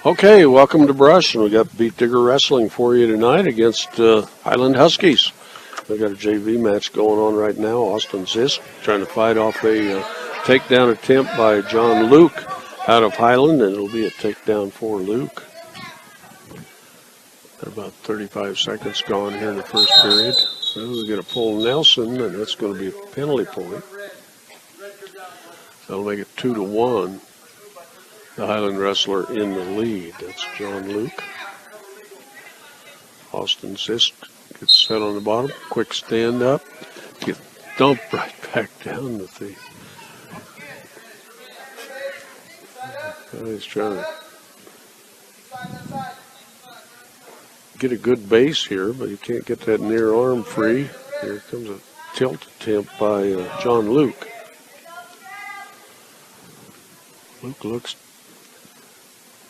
Okay, welcome to Brush, and we got Beat Digger Wrestling for you tonight against Highland Huskies. We got a JV match going on right now. Austin Zisk trying to fight off a takedown attempt by John Luke out of Highland, and it'll be a takedown for Luke. About 35 seconds gone here in the first period. So we're going to pull Nelson, and that's going to be a penalty point. That'll make it 2-1. The Highland wrestler in the lead. That's John Luke. Austin Zisk gets set on the bottom. Quick stand up. Get dumped right back down the thing. He's trying to get a good base here, but he can't get that near arm free. Here comes a tilt attempt by John Luke. Luke looks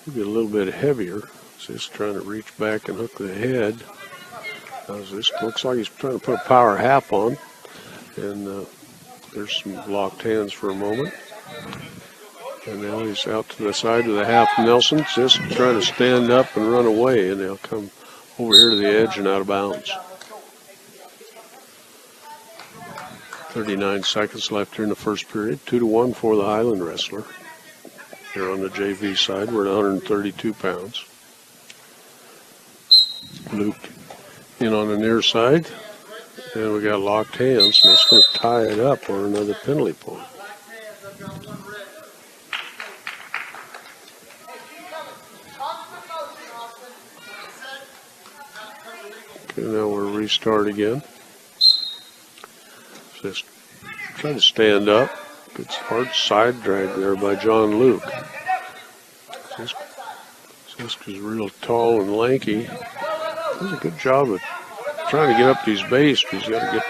maybe a little bit heavier. Just trying to reach back and hook the head. This looks like he's trying to put a power half on. And there's some locked hands for a moment. And now he's out to the side of the half Nelson. Just trying to stand up and run away. And they'll come over here to the edge and out of bounds. 39 seconds left here in the first period. 2-1 for the Highland wrestler. Here on the JV side, we're at 132 pounds. Luke in on the near side. And we got locked hands, and that's going to tie it up on another penalty point. Okay, now we'll restart again. Just trying to stand up. Gets hard side drag there by John Luke. Zisk is real tall and lanky. Does a good job of trying to get up these base. He's got to get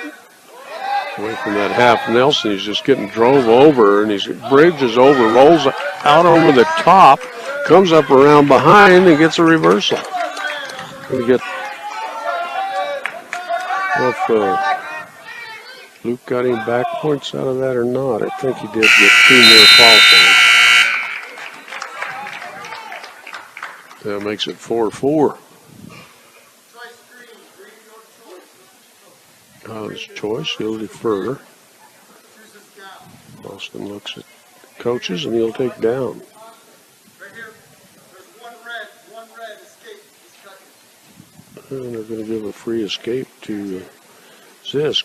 away from that half Nelson. He's just getting drove over, and he bridges over, rolls out over the top, comes up around behind, and gets a reversal. Going to get off. Luke got any back points out of that or not? I think he did get 2 near fall points. That makes it 4-4. Highland's choice, he'll defer. Austin looks at coaches and he'll take down. And they're going to give a free escape to Zisk.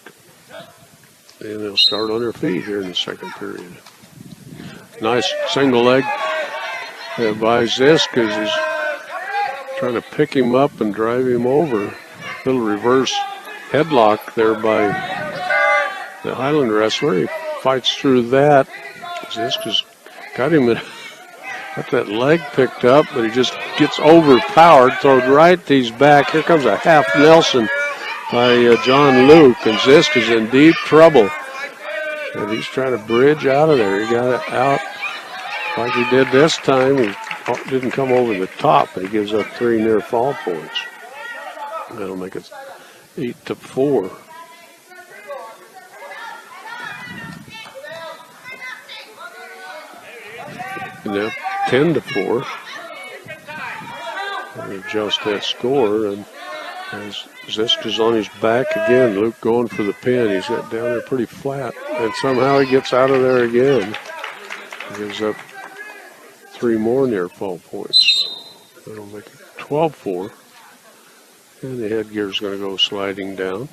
And they'll start on their feet here in the second period. Nice single leg by Zisk as he's trying to pick him up and drive him over. Little reverse headlock there by the Highland wrestler. He fights through that. Zisk has got him got that leg picked up, but he just gets overpowered, thrown right to his back. Here comes a half Nelson by John Luke, and Zisk is in deep trouble. And he's trying to bridge out of there. He got it out like he did this time. He didn't come over the top, but he gives up 3 near fall points. That'll make it 8-4. And now 10-4. And adjust that score, and as Zisk is on his back again, Luke going for the pin. He's got down there pretty flat, and somehow he gets out of there again. He gives up 3 more near fall points. That'll make it 12-4. And the headgear's going to go sliding down.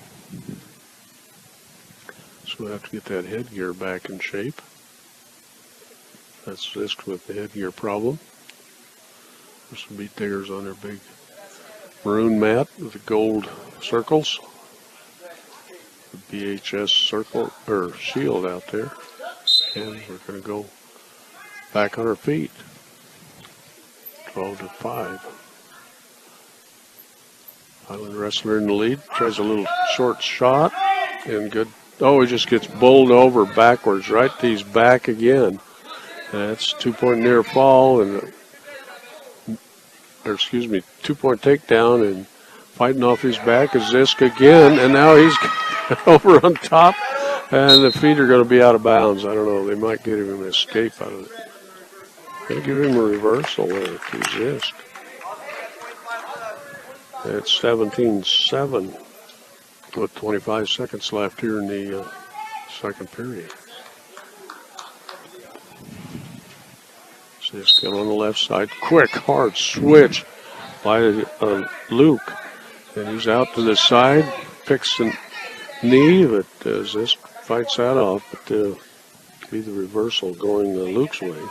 So we'll have to get that headgear back in shape. That's Zisk with the headgear problem. There's some Beat Diggers on their big maroon mat with the gold circles. The BHS circle or shield out there. And we're going to go back on our feet. 12-5. Highland wrestler in the lead. Tries a little short shot. And good. Oh, he just gets bowled over backwards. Right to his back again. That's 2-point near fall. And 2-point takedown. And fighting off his back is Zisk again. And now he's over on top. And the feet are going to be out of bounds. I don't know. They might get him an escape out of it. They give him a reversal there to Zisk. It's 17-7 with 25 seconds left here in the second period. Zisk on the left side. Quick, hard switch by Luke. And he's out to the side, picks the knee, but Zisk fights that off. But be the reversal going Luke's way.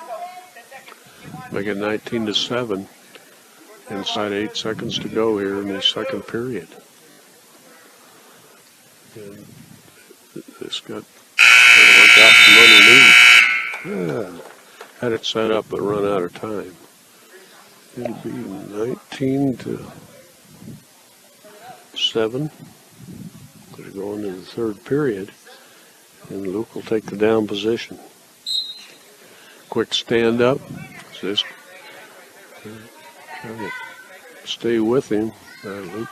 Make it 19-7. Inside 8 seconds to go here in the second period. And this got from underneath. Yeah. Had it set up but run out of time. It'll be 19-7. We're going into the third period. And Luke will take the down position. Quick stand up. Just trying to stay with him. Luke.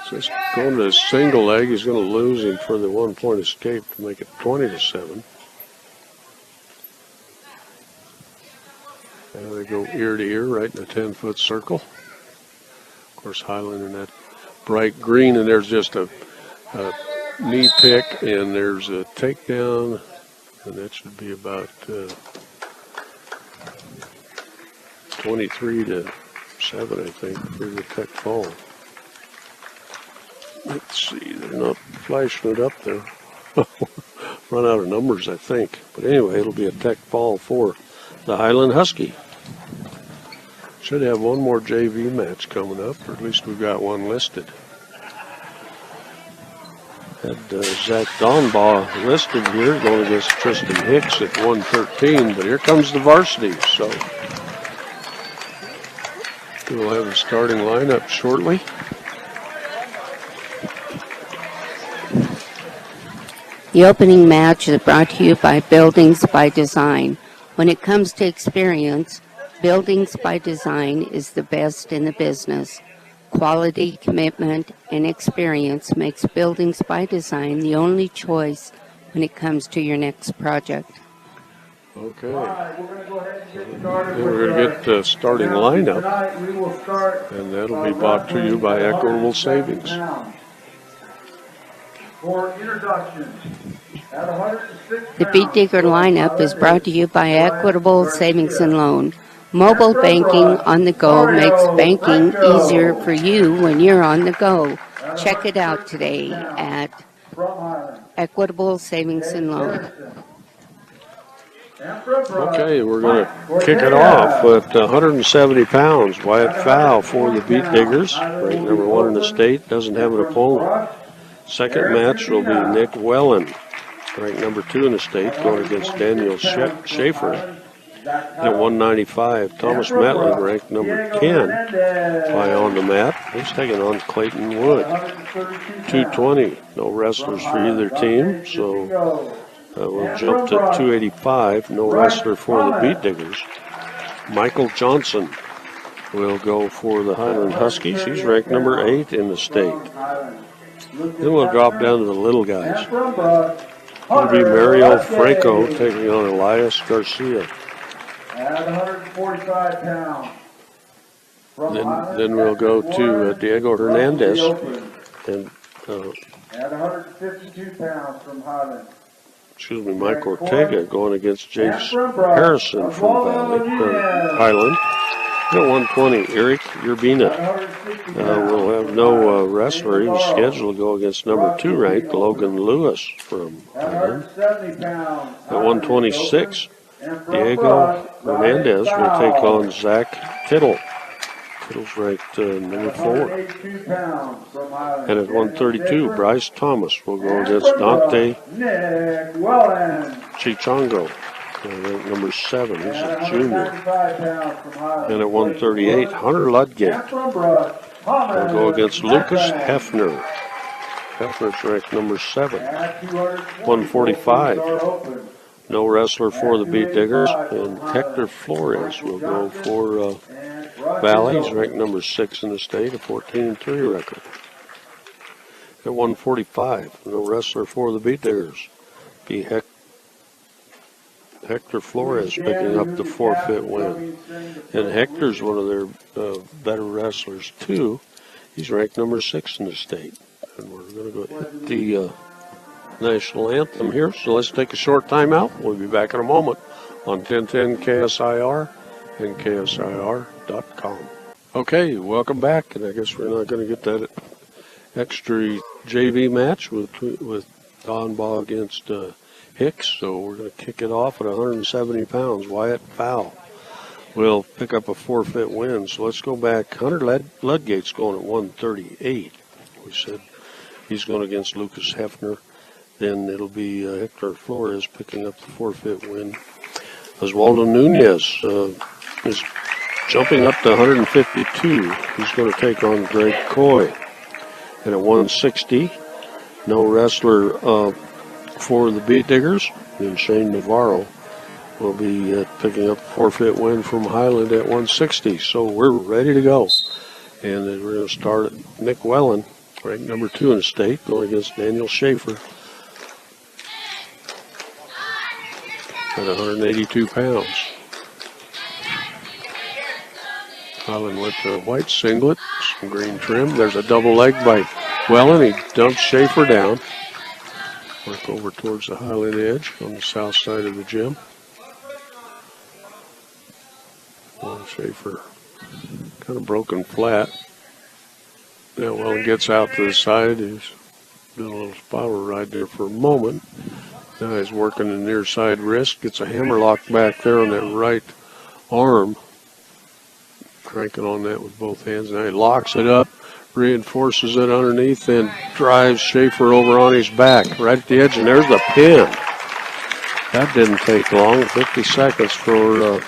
Just going to his single leg. He's going to lose him for the 1-point escape to make it 20-7. And they go ear to ear right in a 10-foot circle. Of course, Highland in that bright green, and there's just a knee pick, and there's a takedown, and that should be about 23-7, I think, for the tech fall. Let's see, they're not flashing it up there. Run out of numbers, I think. But anyway, it'll be a tech fall for the Highland Husky. Should have one more JV match coming up, or at least we've got one listed. Had Zach Donbaugh listed here, going against Tristan Hicks at 113, but here comes the varsity, so we'll have the starting lineup shortly. The opening match is brought to you by Buildings by Design. When it comes to experience, Buildings by Design is the best in the business. Quality, commitment, and experience makes Buildings by Design the only choice when it comes to your next project. Okay. We're going to get the starting lineup, and that'll be brought to you by Equitable Savings. For introductions, at 106 The Beat Digger lineup is brought to you by Equitable Savings and Loan. Mobile banking on the go makes banking easier for you when you're on the go. Check it out today at Equitable Savings and Loan. Okay, we're going to kick it off at 170 pounds. Wyatt Fowl for the Beat Diggers, ranked number 1 in the state, doesn't have an opponent. Second match will be Nick Wellen, ranked number 2 in the state, going against Daniel Schaefer at 195. Thomas Matlin, ranked number 10, by on the mat. He's taking on Clayton Wood. 220, no wrestlers for either team, so we'll jump to 285, no wrestler for the Beat Diggers. Michael Johnson will go for the Highland Huskies. He's ranked number 8 in the state. Then we'll drop down to the little guys. It'll be Mario Franco taking on Elias Garcia. At 145 pounds. Then we'll go to Diego Hernandez. And, at 152 pounds from Highland. Mike Ortega going against Jace Harrison from Highland. At 120, Eric Urbina will have no wrestler. He's scheduled to go against number 2 ranked Logan Lewis from Highland. At 126, Diego Hernandez will take on Zach Tittle. Tittle's ranked number 4. And at 132, Bryce Thomas will go against Dante Chichongo. Ranked number 7, he's a junior. And at 138, Hunter Ludgate will go against Lucas Hefner. Hefner's ranked number 7. 145, no wrestler for the Beat Diggers. And Hector Flores will go for Valley. He's ranked number 6 in the state, a 14-3 record. At 145, no wrestler for the Beat Diggers. Be Hector Flores picking up the forfeit win. And Hector's one of their better wrestlers, too. He's ranked number 6 in the state. And we're going to go hit the national anthem here. So let's take a short timeout. We'll be back in a moment on 1010 KSIR and KSIR.com. Okay, welcome back. And I guess we're not going to get that extra JV match with Donbaugh against Hicks. So we're going to kick it off at 170 pounds. Wyatt Fowl will pick up a forfeit win. So let's go back. Hunter Ludgate's going at 138. We said he's going against Lucas Hefner. Then it'll be Hector Flores picking up the forfeit win. Oswaldo Nunez is jumping up to 152. He's going to take on Greg Coy. And at 160, no wrestler for the Beat Diggers. And Shane Navarro will be picking up a forfeit win from Highland at 160. So we're ready to go. And then we're going to start at Nick Wellen, ranked number 2 in the state, going against Daniel Schaefer at 182 pounds. Highland with the white singlet, some green trim. There's a double leg by Wellen. He dumps Schaefer down. Work over towards the Highland edge on the south side of the gym. Well, Schaefer kind of broken flat. Now Wellen gets out to the side. He's doing a little spiral ride there for a moment. Now he's working the near side wrist. Gets a hammerlock back there on that right arm. Cranking on that with both hands. Now he locks it up, reinforces it underneath, and drives Schaefer over on his back, right at the edge. And there's the pin. That didn't take long. 50 seconds for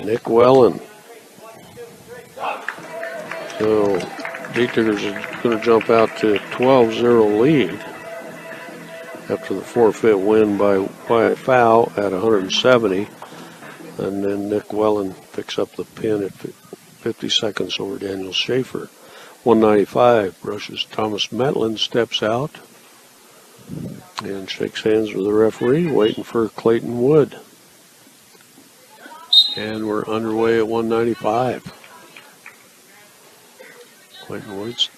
Nick Wellen. So Beat Diggers is going to jump out to 12-0 lead after the forfeit win by Wyatt Fowl at 170. And then Nick Wellen picks up the pin at 50 seconds over Daniel Schaefer. 195 rushes Thomas Metland, steps out and shakes hands with the referee, waiting for Clayton Wood. And we're underway at 195. Clayton Wood's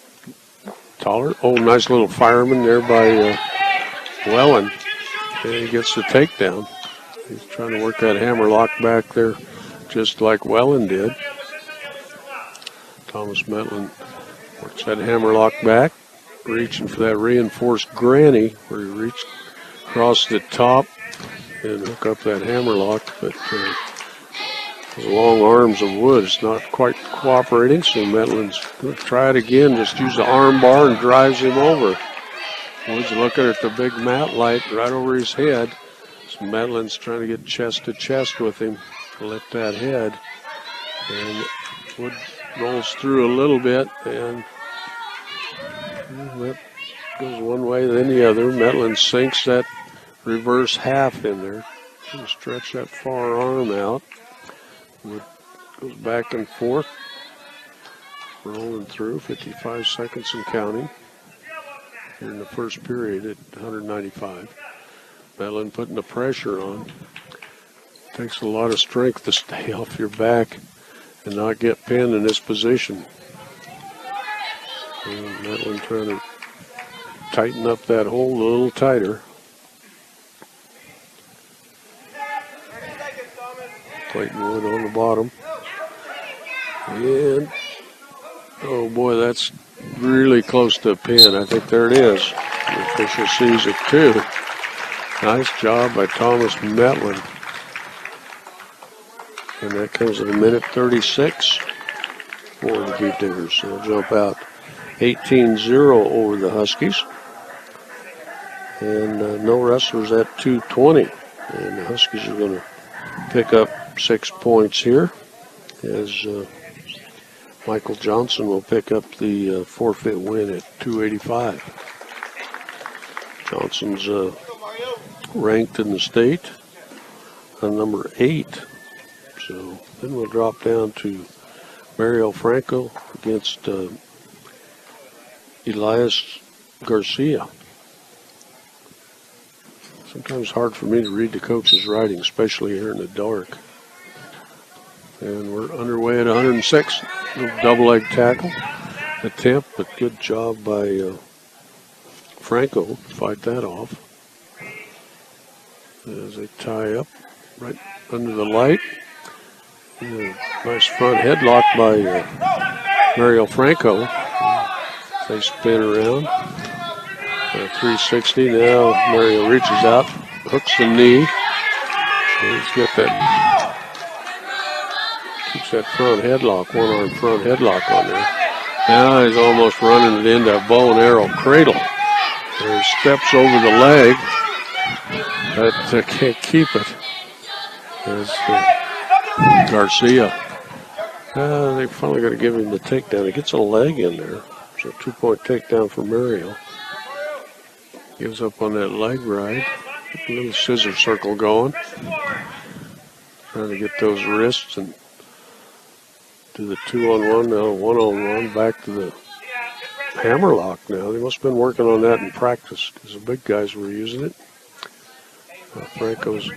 taller. Oh, nice little fireman there by Wellen. And he gets the takedown. He's trying to work that hammerlock back there just like Wellen did. Thomas Metland works that hammerlock back, reaching for that reinforced granny where he reached across the top and hook up that hammerlock. But the long arms of Wood is not quite cooperating, so Metland's going to try it again. Just use the arm bar and drives him over. Wood's looking at the big mat light right over his head. So Metland's trying to get chest to chest with him to lift that head. And Wood rolls through a little bit, and that goes one way, then the other. Metland sinks that reverse half in there. Stretch that far arm out. Wood goes back and forth, rolling through, 55 seconds and counting. Here in the first period at 195. Metland putting the pressure on. Takes a lot of strength to stay off your back and not get pinned in this position. And Metland trying to tighten up that hold a little tighter. Clayton Wood on the bottom. And, oh boy, that's really close to a pin. I think there it is. The official sees it too. Nice job by Thomas Metland. And that comes at a minute 36 for the Beat Diggers. So they'll jump out 18-0 over the Huskies. And no wrestlers at 220. And the Huskies are going to pick up 6 points here as Michael Johnson will pick up the forfeit win at 285. Johnson's ranked in the state on number 8. So then we'll drop down to Mario Franco against Elias Garcia. Sometimes hard for me to read the coach's writing, especially here in the dark. And we're underway at 106. Little double leg tackle attempt, but good job by Franco to fight that off. As they tie up right under the light. Nice front headlock by Mario Franco. They spin around. 360 now. Mario reaches out, hooks the knee. He's got that, keeps that front headlock, one arm front headlock on there. Now he's almost running it into a bow and arrow cradle. There he steps over the leg, but can't keep it. There's Garcia. They finally got to give him the takedown. He gets a leg in there. So 2-point takedown for Mario. Gives up on that leg ride. Get a little scissor circle going. Trying to get those wrists and do the 2-on-1, now 1-on-1. Back to the hammerlock now. They must have been working on that in practice because the big guys were using it. Franco's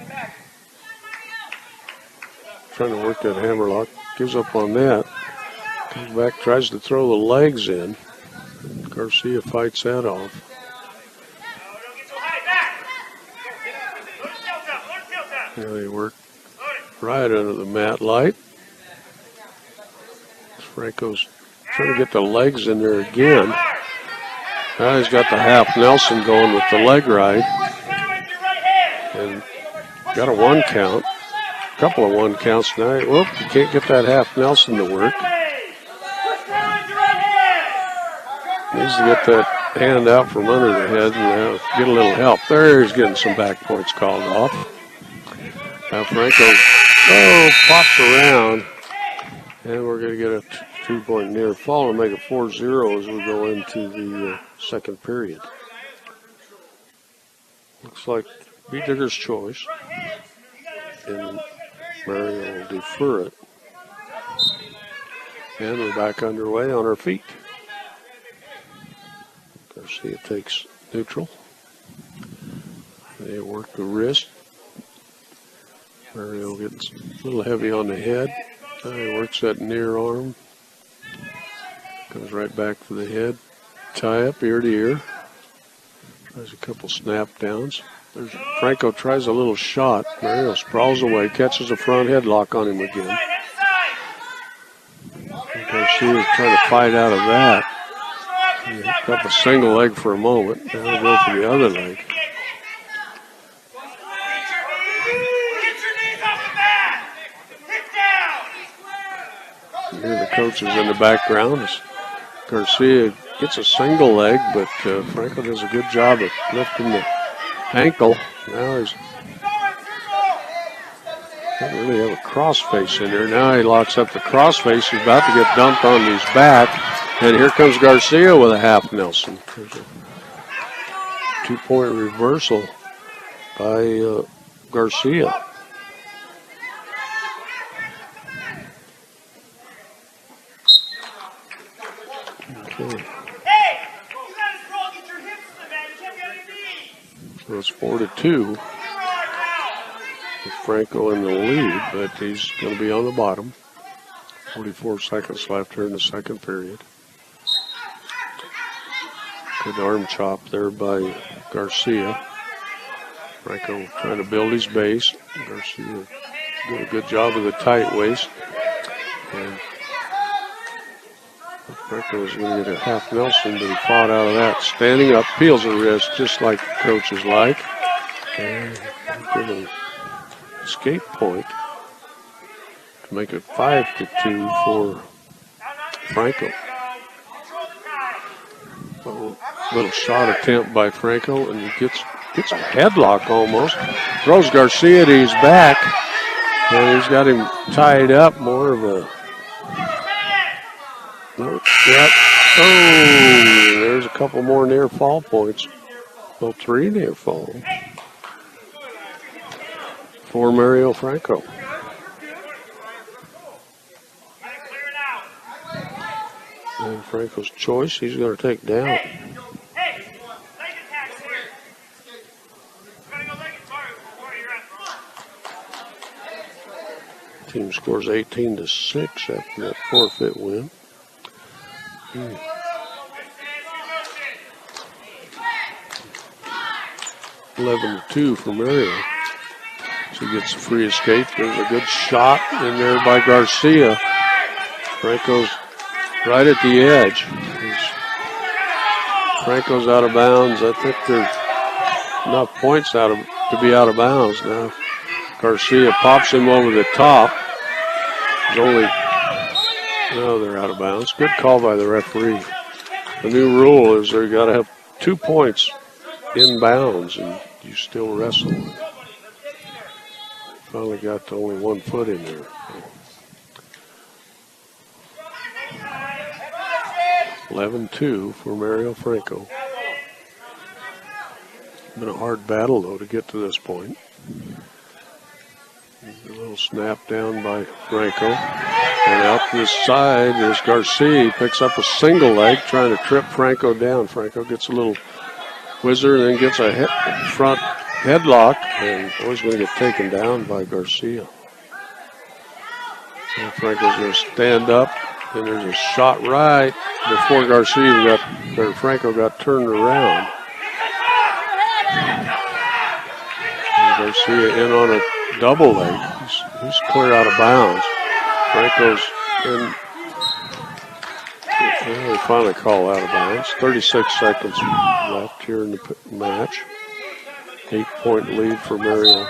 trying to work that hammerlock. Gives up on that. Comes back, tries to throw the legs in. Garcia fights that off. Now they work right under the mat light. Franco's trying to get the legs in there again. Now he's got the half Nelson going with the leg ride. And got a 1 count. A couple of 1 counts now. Whoop, you can't get that half Nelson to work. Needs to get that hand out from under the head and get a little help. There he's getting some back points called off. Now Franco, pops around. And we're going to get a 2-point near fall and make it 4-0 as we go into the second period. Looks like B. Digger's choice. And Mario will defer it. And we're back underway on our feet. Garcia takes neutral. They work the wrist. Mario gets a little heavy on the head. He works that near arm. Comes right back to the head. Tie up ear to ear. Tries a couple snap downs. Franco tries a little shot. Mario sprawls away, catches a front headlock on him again. Garcia is trying to fight out of that. He hooked up a single leg for a moment. Now we'll go for the other leg. Here the coach is in the background. Garcia gets a single leg, but Franco does a good job of lifting the ankle. Now he's doesn't really have a crossface in there. Now he locks up the crossface. He's about to get dumped on his back. And here comes Garcia with a half Nelson. There's a 2-point reversal by Garcia. Okay. So it's 4-2. With Franco in the lead, but he's going to be on the bottom. 44 seconds left here in the second period. Good arm chop there by Garcia. Franco trying to build his base. Garcia did a good job with the tight waist. And Franco was going to get a half Nelson, but he fought out of that. Standing up, peels the wrist just like the coaches like. And give him escape point to make it 5-2 for Franco. Little shot attempt by Franco, and he gets a headlock almost. Throws Garcia to his back, and he's got him tied up. More of a there's a couple more near fall points. Well, 3 near fall for Mario Franco. And Franco's choice, he's going to take down. Team scores 18-6 after that forfeit win. 11-2 for Mario. So he gets a free escape. There's a good shot in there by Garcia. Franco's right at the edge. Franco's out of bounds. I think there's enough points to be out of bounds now. Garcia pops him over the top. No, they're out of bounds. Good call by the referee. The new rule is they've got to have 2 points in bounds, and you still wrestle. Finally got to only 1 foot in there. 11-2 for Mario Franco. Been a hard battle, though, to get to this point. A little snap down by Franco. And out to the side is Garcia. He picks up a single leg, trying to trip Franco down. Franco gets a little whizzer and then gets a front headlock, and always going to get taken down by Garcia. And Franco's going to stand up, and there's a shot right before Franco got turned around. And Garcia in on a double leg. He's clear out of bounds. Franco's in. We finally call out of bounds. 36 seconds left here in the match. 8-point lead for Mario.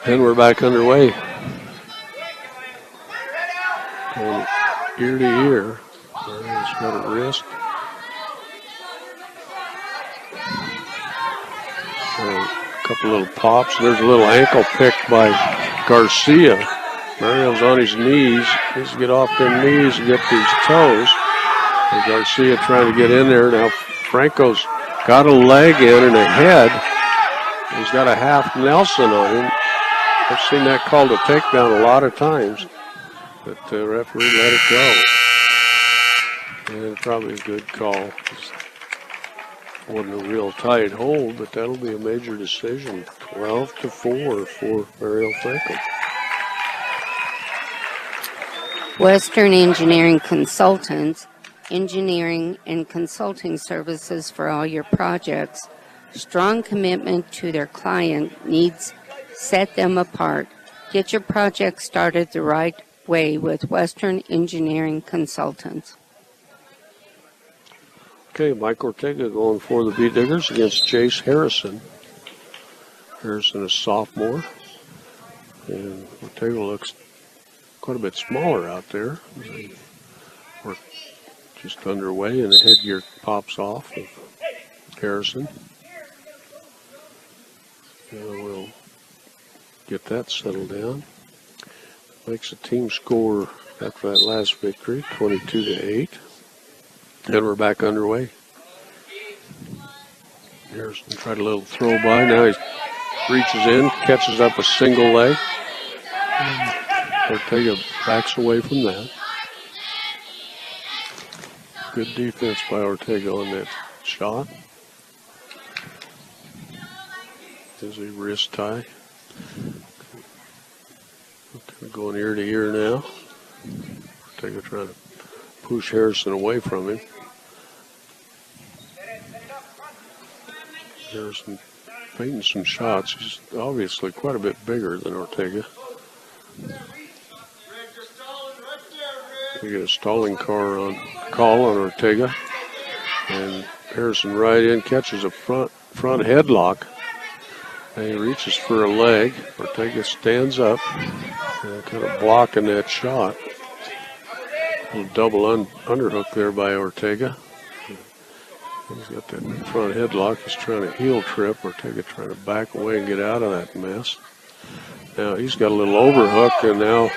And we're back underway. Going ear to ear. Mario's got a wrist. And a couple little pops. There's a little ankle pick by Garcia. Mario's on his knees. He needs to get off them knees and get these toes. And Garcia trying to get in there. Now Franco's got a leg in and a head. He's got a half Nelson on him. I've seen that called a takedown a lot of times. But the referee let it go. And probably a good call. Wasn't a real tight hold, but that'll be a major decision. 12-4 for Mario Franco. Western Engineering Consultants, engineering and consulting services for all your projects. Strong commitment to their client needs set them apart. Get your project started the right way with Western Engineering Consultants. Okay, Mike Ortega going for the Beat Diggers against Jace Harrison. Harrison is sophomore, and Ortega looks quite a bit smaller out there. We're just underway, and the headgear pops off of Harrison. And we'll get that settled down. Makes a team score after that last victory, 22-8. And we're back underway. Harrison tried a little throw by. Now he reaches in, catches up a single leg. Ortega backs away from that. Good defense by Ortega on that shot. There's a wrist tie. Going ear to ear now. Ortega trying to push Harrison away from him. Harrison feinting some shots. He's obviously quite a bit bigger than Ortega. We get a stalling call on Ortega. And Harrison right in, catches a front headlock. And he reaches for a leg. Ortega stands up, kind of blocking that shot. A little double underhook there by Ortega. He's got that front headlock. He's trying to heel trip. Ortega trying to back away and get out of that mess. Now he's got a little overhook and now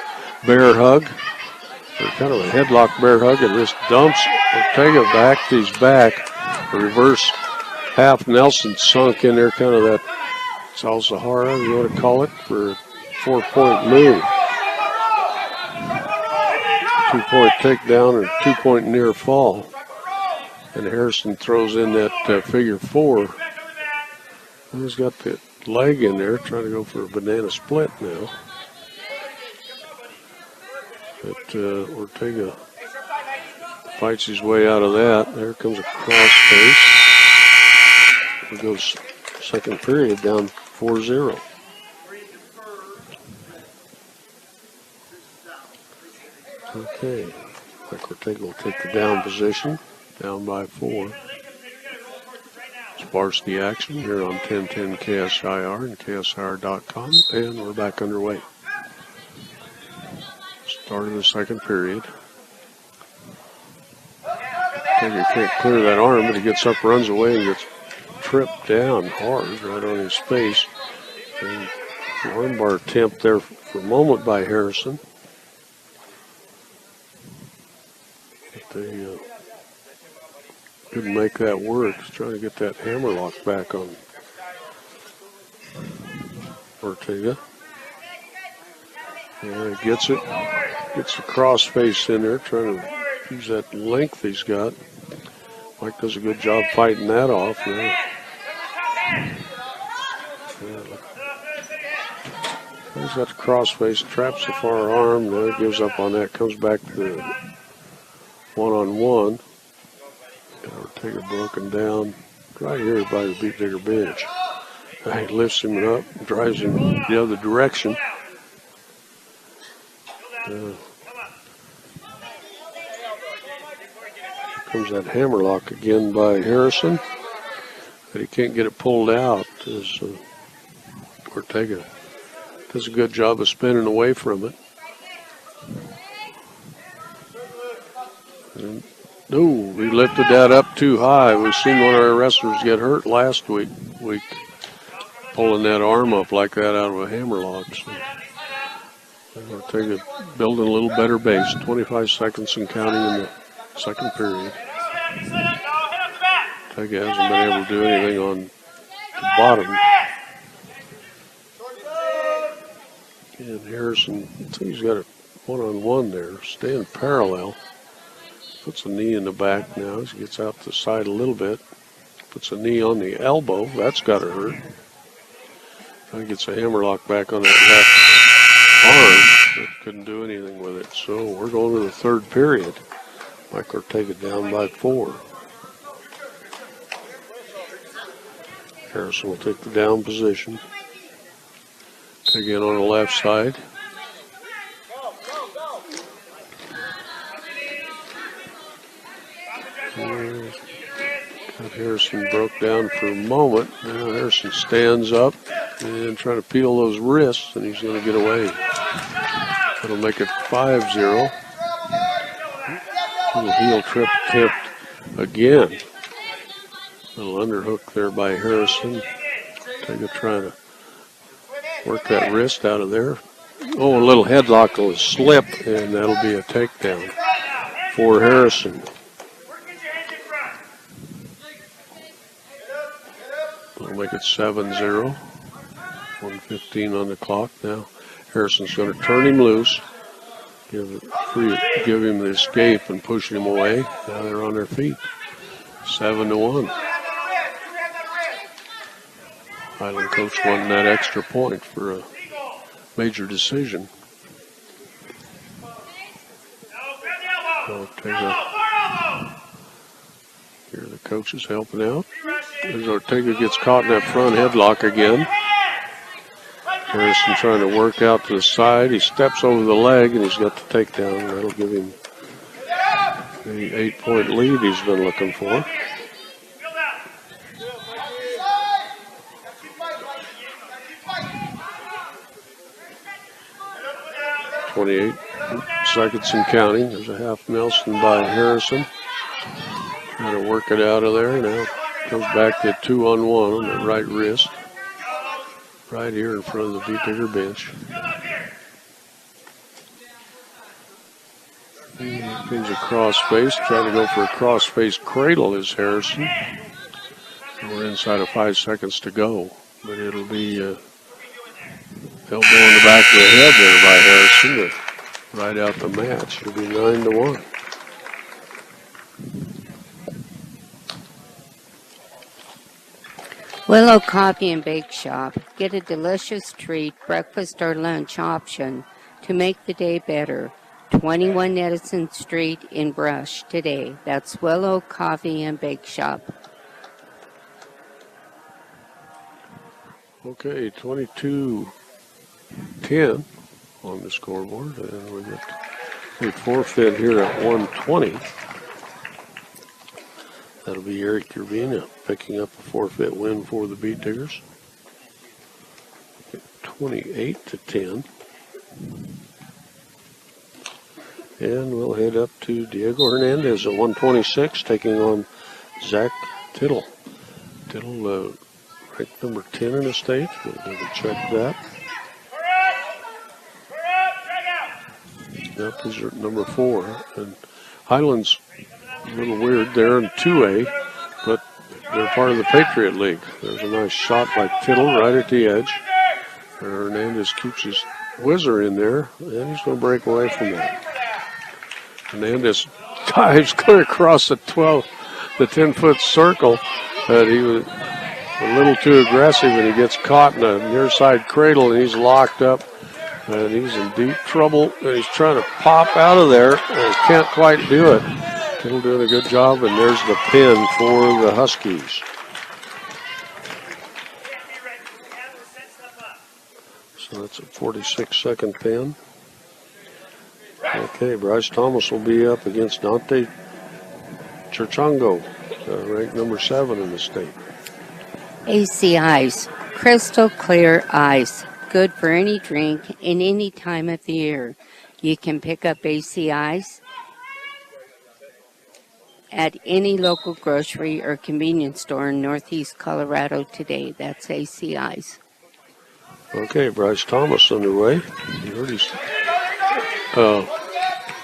bear hug. Or kind of a headlock bear hug, and this dumps Ortega back. He's back. A reverse half Nelson sunk in there, kind of that Sal Sahara, you want to call it, for a 4-point move. 2-point takedown or 2-point near fall. And Harrison throws in that figure 4. And he's got the leg in there, trying to go for a banana split now. But Ortega fights his way out of that. There comes a cross face. It goes second period down 4-0. Okay. Mike Ortega will take the down position. Down by 4. Varsity action here on 1010 KSIR and KSIR.com, and we're back underway. Start of the second period. Ortega can't clear that arm, but he gets up, runs away, and gets tripped down hard right on his face. And armbar attempt there for a moment by Harrison. But they couldn't make that work. He's trying to get that hammerlock back on Ortega. Yeah, he gets it. Gets the cross face in there, trying to use that length he's got. Mike does a good job fighting that off. Yeah. He's got the cross face, traps the far arm, there gives up on that, comes back to the one-on-one. Ortega broken down. Right here by the beat digger bench. He lifts him up, drives him the other direction. Here comes that hammerlock again by Harrison. But he can't get it pulled out as Ortega does a good job of spinning away from it. And, no, we lifted that up too high. We've seen one of our wrestlers get hurt last week pulling that arm up like that out of a hammerlock. So Ortega building a little better base. 25 seconds and counting in the second period. Ortega hasn't been able to do anything on the bottom. And Harrison, I think he's got a one-on-one there, staying parallel. Puts a knee in the back now as he gets out to the side a little bit. Puts a knee on the elbow. That's got to hurt. Now he gets a hammerlock back on that left arm, but couldn't do anything with it. So we're going to the third period. Mike Ortega down by 4. Harrison will take the down position. Again on the left side. Harrison broke down for a moment. Now Harrison stands up and trying to peel those wrists, and he's going to get away. That'll make it 5-0. Little heel trip attempt again. Little underhook there by Harrison. Ortega trying to work that wrist out of there. Oh, a little headlock will slip, and that'll be a takedown for Harrison. We'll make it 7-0. 1:15 on the clock now. Harrison's going to turn him loose, give him the escape and push him away. Now they're on their feet. 7-1. Highland coach won that extra point for a major decision. Here the coach is helping out. As Ortega gets caught in that front headlock again. Harrison trying to work out to the side. He steps over the leg and he's got the takedown. That'll give him the 8-point lead he's been looking for. .28 seconds and counting. There's a half Nelson by Harrison. Trying to work it out of there. Now comes back to 2-on-1 on the right wrist. Right here in front of the beat digger bench. Here comes a cross face. Trying to go for a cross face cradle is Harrison. We're inside of 5 seconds to go. But it'll be elbow in the back of the head there by Harrison to ride out the match. It'll be 9-1. Willow Coffee and Bake Shop. Get a delicious treat, breakfast or lunch option to make the day better. 21 Edison Street in Brush today. That's Willow Coffee and Bake Shop. Okay, 22-10 on the scoreboard, and we got a forfeit here at 120. That'll be Eric Urbina picking up a forfeit win for the Beat Diggers. 28-10. And we'll head up to Diego Hernandez at 126, taking on Zach Tittle. Tittle ranked number 10 in the state. We'll double check that. Yep, he's at number 4. And Highland's a little weird. They're in 2A, but they're part of the Patriot League. There's a nice shot by Tittle right at the edge. And Hernandez keeps his whizzer in there, and he's going to break away from that. Hernandez dives clear across the 10-foot circle, but he was a little too aggressive, and he gets caught in a near side cradle, and he's locked up, and he's in deep trouble, and he's trying to pop out of there, and he can't quite do it. Tittle doing a good job, and there's the pin for the Huskies. So that's a 46-second pin. Okay, Bryce Thomas will be up against Dante Churchongo, ranked number 7 in the state. AC Ice, crystal clear ice, good for any drink in any time of the year. You can pick up AC Ice at any local grocery or convenience store in Northeast Colorado today. That's AC Ice. Okay, Bryce Thomas underway. He hurt his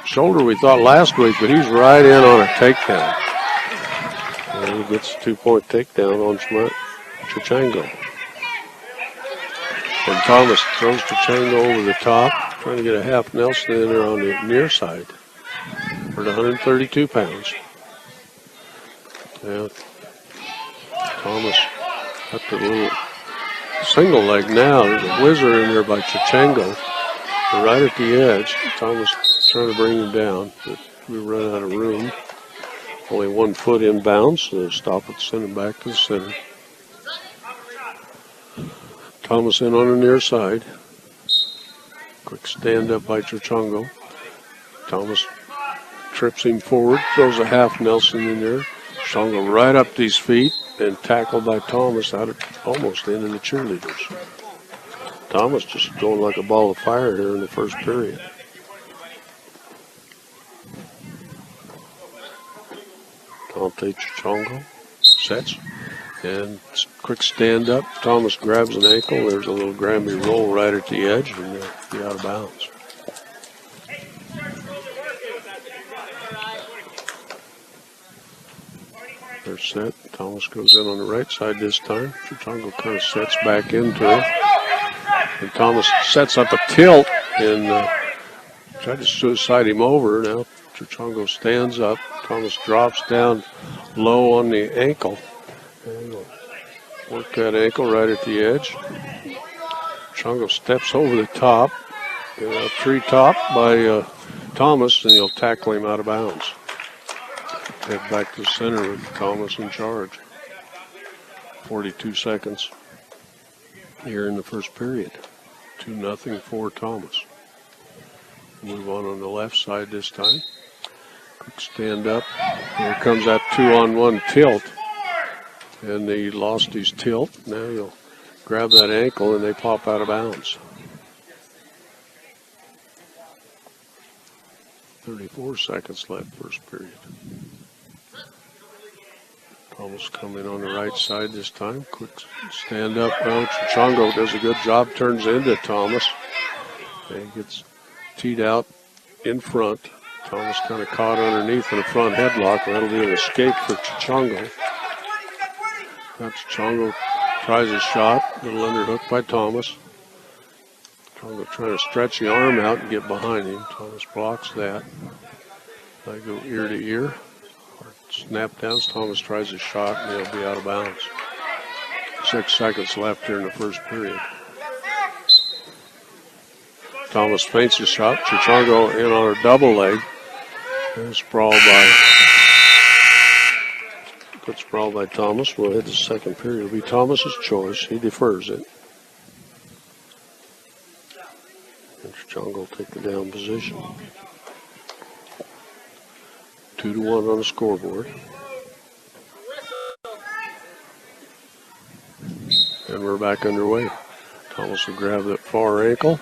shoulder, we thought, last week, but he's right in on a takedown. And he gets a 2-point takedown on Churchango. And Thomas throws Churchango over the top, trying to get a half Nelson in there on the near side. For 132 pounds. Yeah. Thomas got the little single leg now. There's a whizzer in there by Churchango. Right at the edge. Thomas trying to bring him down, but we run out of room. Only 1 foot in bounds, so stop it, send him back to the center. Thomas in on the near side. Quick stand up by Churchango. Thomas trips him forward, throws a half Nelson in there. Churchango right up to his feet and tackled by Thomas out of almost into the cheerleaders. Thomas just going like a ball of fire here in the first period. Dante Churchango sets and quick stand up. Thomas grabs an ankle. There's a little Granby roll right at the edge, and they'll be out of bounds. They're set. Thomas goes in on the right side this time. Churchango kind of sets back into it. And Thomas sets up a tilt and tried to suicide him over. Now Churchango stands up. Thomas drops down low on the ankle. And he'll work that ankle right at the edge. Churchango steps over the top. Get a tree top by Thomas, and he'll tackle him out of bounds. Head back to the center with Thomas in charge. 42 seconds here in the first period. 2-0 for Thomas. Move on the left side this time. Quick stand up. Here comes that 2-on-1 tilt. And he lost his tilt. Now he'll grab that ankle and they pop out of bounds. 34 seconds left first period. Thomas coming on the right side this time. Quick stand up. Churchango does a good job. Turns into Thomas. And he gets teed out in front. Thomas kind of caught underneath in a front headlock. That'll be an escape for Churchango. Now Churchango tries a shot. Little underhook by Thomas. Churchango trying to stretch the arm out and get behind him. Thomas blocks that. They go ear to ear. Snap downs. Thomas tries a shot and he'll be out of bounds. 6 seconds left here in the first period. Thomas feints his shot. Chichango in on a double leg. And sprawled by Thomas. We'll hit the second period. It'll be Thomas's choice. He defers it. And Chichango will take the down position. 2-1 on the scoreboard. And we're back underway. Thomas will grab that far ankle.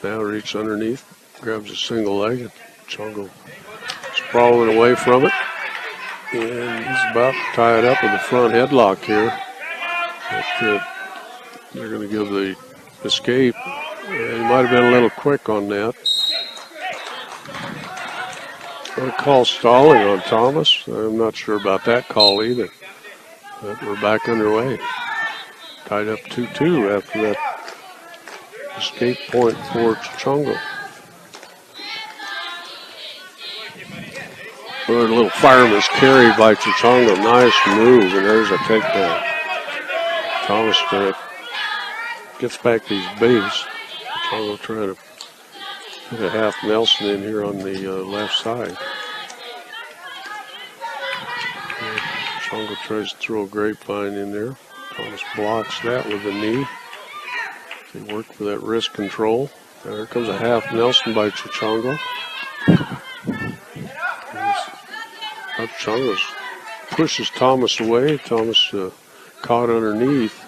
Now reach underneath. Grabs a single leg. And Chichango sprawling away from it. And he's about to tie it up with a front headlock here. But, they're going to give the escape. And he might have been a little quick on that. They call stalling on Thomas. I'm not sure about that call either. But we're back underway. Tied up 2-2 after that escape point for Chichango. A little fireman's carry by Chichango. Nice move, and there's a takedown. Thomas gets back to his base. Chichango trying to put a half Nelson in here on the left side. Chichango tries to throw a grapevine in there. Thomas blocks that with the knee. They work for that wrist control. There comes a half Nelson by Chichango. Chichango pushes Thomas away. Thomas caught underneath.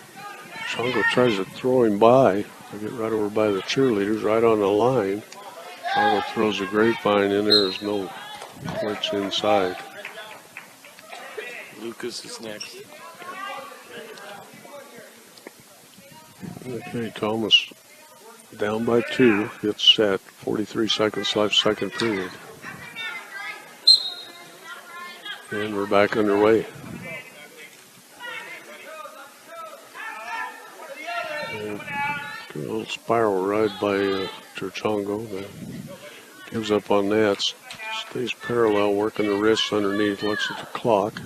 Chichango tries to throw him by. They get right over by the cheerleaders, right on the line. Chichango throws a grapevine in there. There's no points inside. Lucas is next. Okay, Thomas down by 2. Gets set. 43 seconds left, second period. And we're back underway. And a little spiral ride by Chichango. That gives up on that. Stays parallel, working the wrists underneath. Looks at the clock.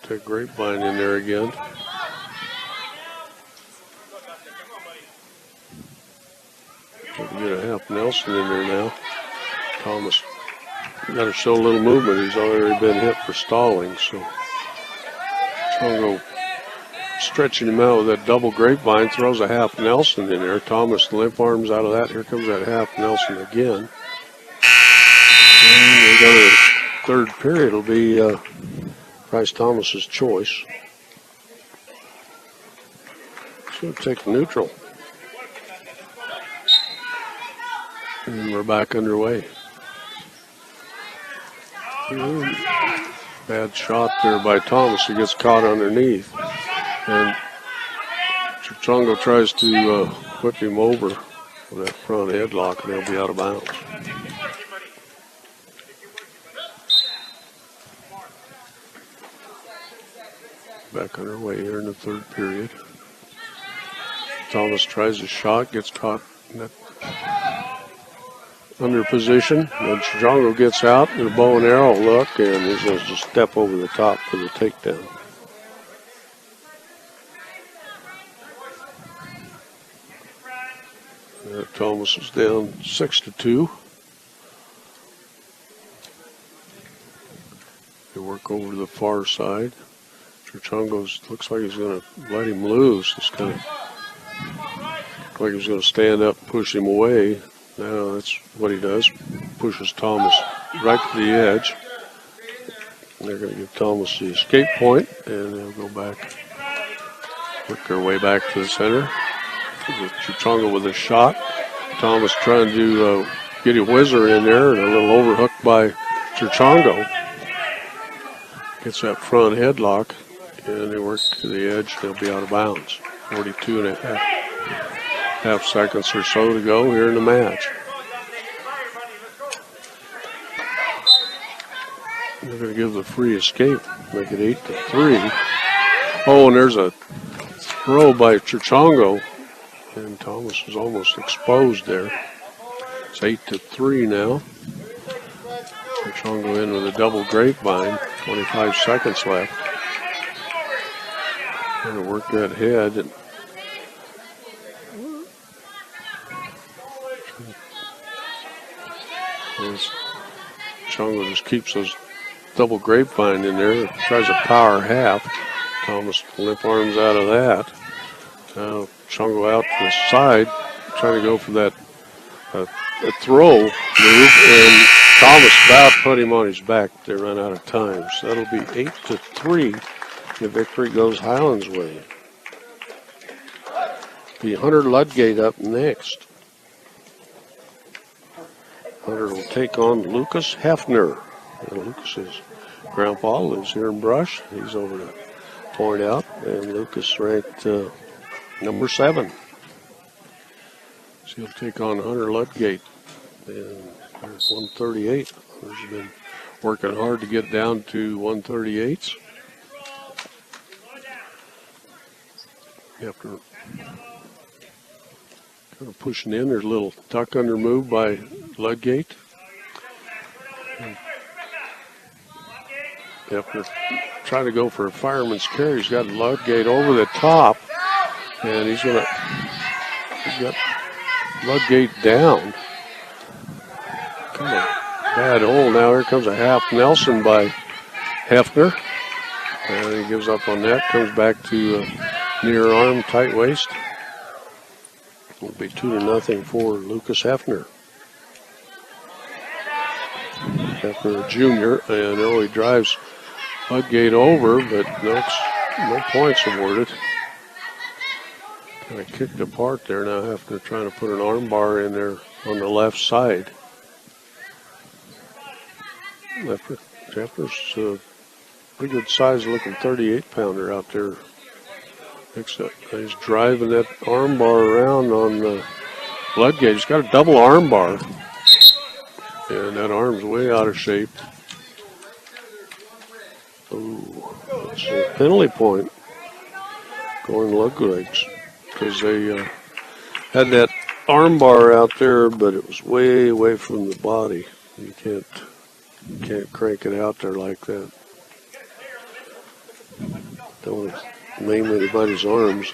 Take grapevine in there again. Get a half Nelson in there now. Thomas got to show a little movement. He's already been hit for stalling, so Chichango stretching him out with that double grapevine, throws a half Nelson in there. Thomas limp arms out of that. Here comes that half Nelson again. And we go to the third period. It'll be Bryce Thomas's choice. So take neutral. And we're back underway. Bad shot there by Thomas. He gets caught underneath. And Chichango tries to whip him over with that front headlock, and he'll be out of bounds. Back underway here in the third period. Thomas tries a shot, gets caught in that under position, and Chichango gets out in a bow and arrow look, and he's going to just step over the top for the takedown. Thomas is down 6-2. They work over to the far side. Chichango looks like he's going to let him loose. It's kind of like he's going to stand up and push him away. Now that's what he does. Pushes Thomas right to the edge. They're going to give Thomas the escape point, and they'll go back, work their way back to the center. Chichango with a shot. Thomas trying to get a whizzer in there, and a little overhook by Chichango. Gets that front headlock, and they work to the edge. They'll be out of bounds. 42 and a half seconds or so to go here in the match. They're going to give the free escape, make it 8-3. Oh, and there's a throw by Chichango, and Thomas is almost exposed there. It's 8-3 now. Chichango in with a double grapevine, 25 seconds left. Going to work that head. And As Chongo just keeps those double grapevine in there, tries a power half. Thomas limp arms out of that. Now Chongo out to the side, trying to go for that a throw move, and Thomas about put him on his back. They run out of time, so that'll be 8-3. The victory goes Highland's way. Be Hunter Ludgate up next. Hunter will take on Lucas Hefner. And Lucas's grandpa lives here in Brush. He's over to point out, and Lucas ranked number 7. So he'll take on Hunter Ludgate. And there's 138. Hunter's been working hard to get down to 138s. After kind of pushing in, there's a little tuck under move by Ludgate. And after trying to go for a fireman's carry, he's got Ludgate over the top, and he's got Ludgate down. Kind of bad hole now. Here comes a half Nelson by Hefner, and he gives up on that. Comes back to near arm, tight waist. It'll be 2-0 for Lucas Hefner. Hefner Jr. and he drives Ludgate over, but no points awarded. Kind of kicked apart there now. Hefner trying to put an arm bar in there on the left side. Hefner's a pretty good size looking 38-pounder out there. He's driving that arm bar around on Ludgate. He's got a double arm bar, and that arm's way out of shape. Ooh, it's a penalty point going Ludgate's because they had that arm bar out there, but it was way away from the body. You can't crank it out there like that. Don't maim anybody's arms,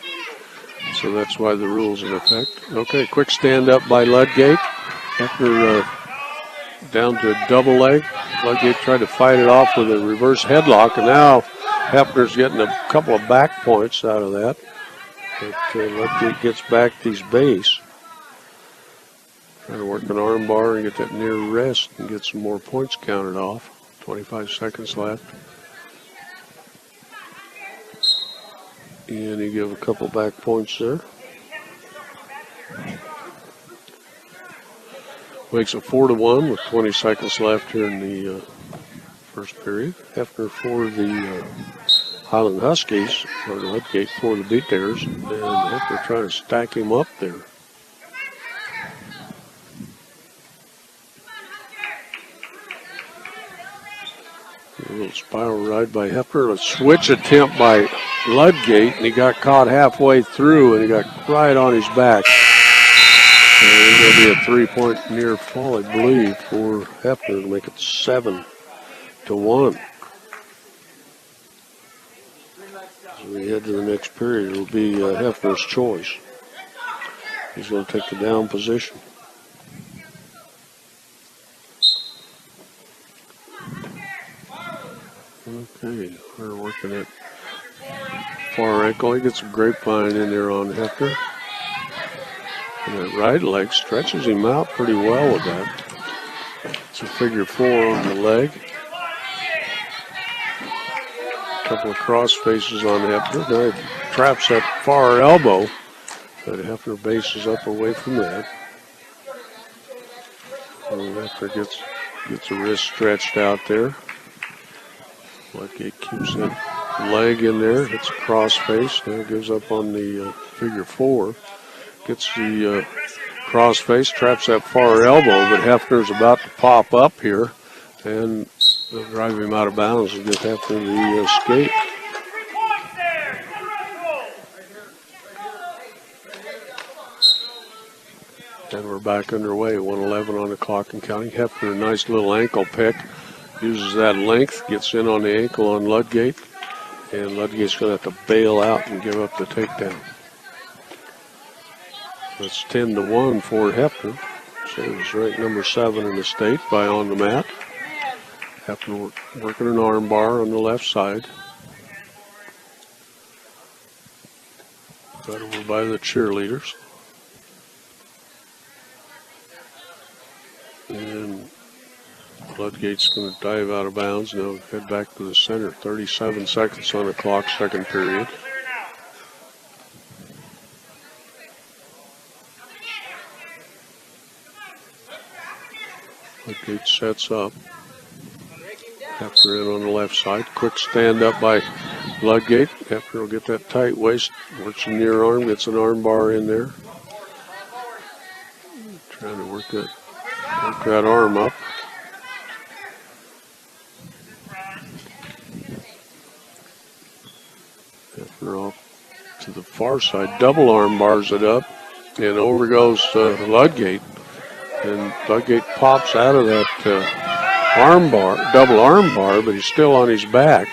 so that's why the rule's in effect. Okay, quick stand up by Ludgate. After down to a double leg, Ludgate tried to fight it off with a reverse headlock, and now Hefner's getting a couple of back points out of that. But Ludgate gets back these base. Trying to work an arm bar and get that near rest and get some more points counted off. 25 seconds left. And you give a couple back points there. Makes it 4-1 with 20 seconds left here in the first period. Hefner for the Highland Huskies, or Ludgate for the Beat Bears, and Hefner trying to stack him up there. A little spiral ride by Hefner. A switch attempt by Ludgate, and he got caught halfway through, and he got right on his back. And there's going to be a 3-point near fall, I believe, for Hefner to make it 7-1. As we head to the next period, it'll be Hefner's choice. He's going to take the down position. Okay, we're working at far ankle. He gets a grapevine in there on Hefner. And that right leg stretches him out pretty well with that. It's a figure 4 on the leg. A couple of cross faces on Hefner. Now he traps that far elbow, but Hefner bases up away from that. And Hefner gets a wrist stretched out there. Ludgate keeps that leg in there. Hits a cross face. Now gives up on the figure 4. Gets the cross face, traps that far elbow, but Hefner's about to pop up here, and they'll drive him out of bounds and get Hefner the escape. And we're back underway, 1:11 on the clock and counting. Hefner, a nice little ankle pick. Uses that length, gets in on the ankle on Ludgate, and Ludgate's going to have to bail out and give up the takedown. It's 10-1 for Hefner. Saves ranked number 7 in the state by on the mat. After working an arm bar on the left side. Got over by the cheerleaders. And Ludgate's going to dive out of bounds. Now head back to the center. 37 seconds on the clock, second period. Ludgate sets up. Hefner in on the left side. Quick stand up by Ludgate. Hefner will get that tight waist. Works the near arm. Gets an arm bar in there. Trying to work that arm up. Hefner off to the far side. Double arm bars it up. And over goes Ludgate. And Ludgate pops out of that arm bar, double arm bar, but he's still on his back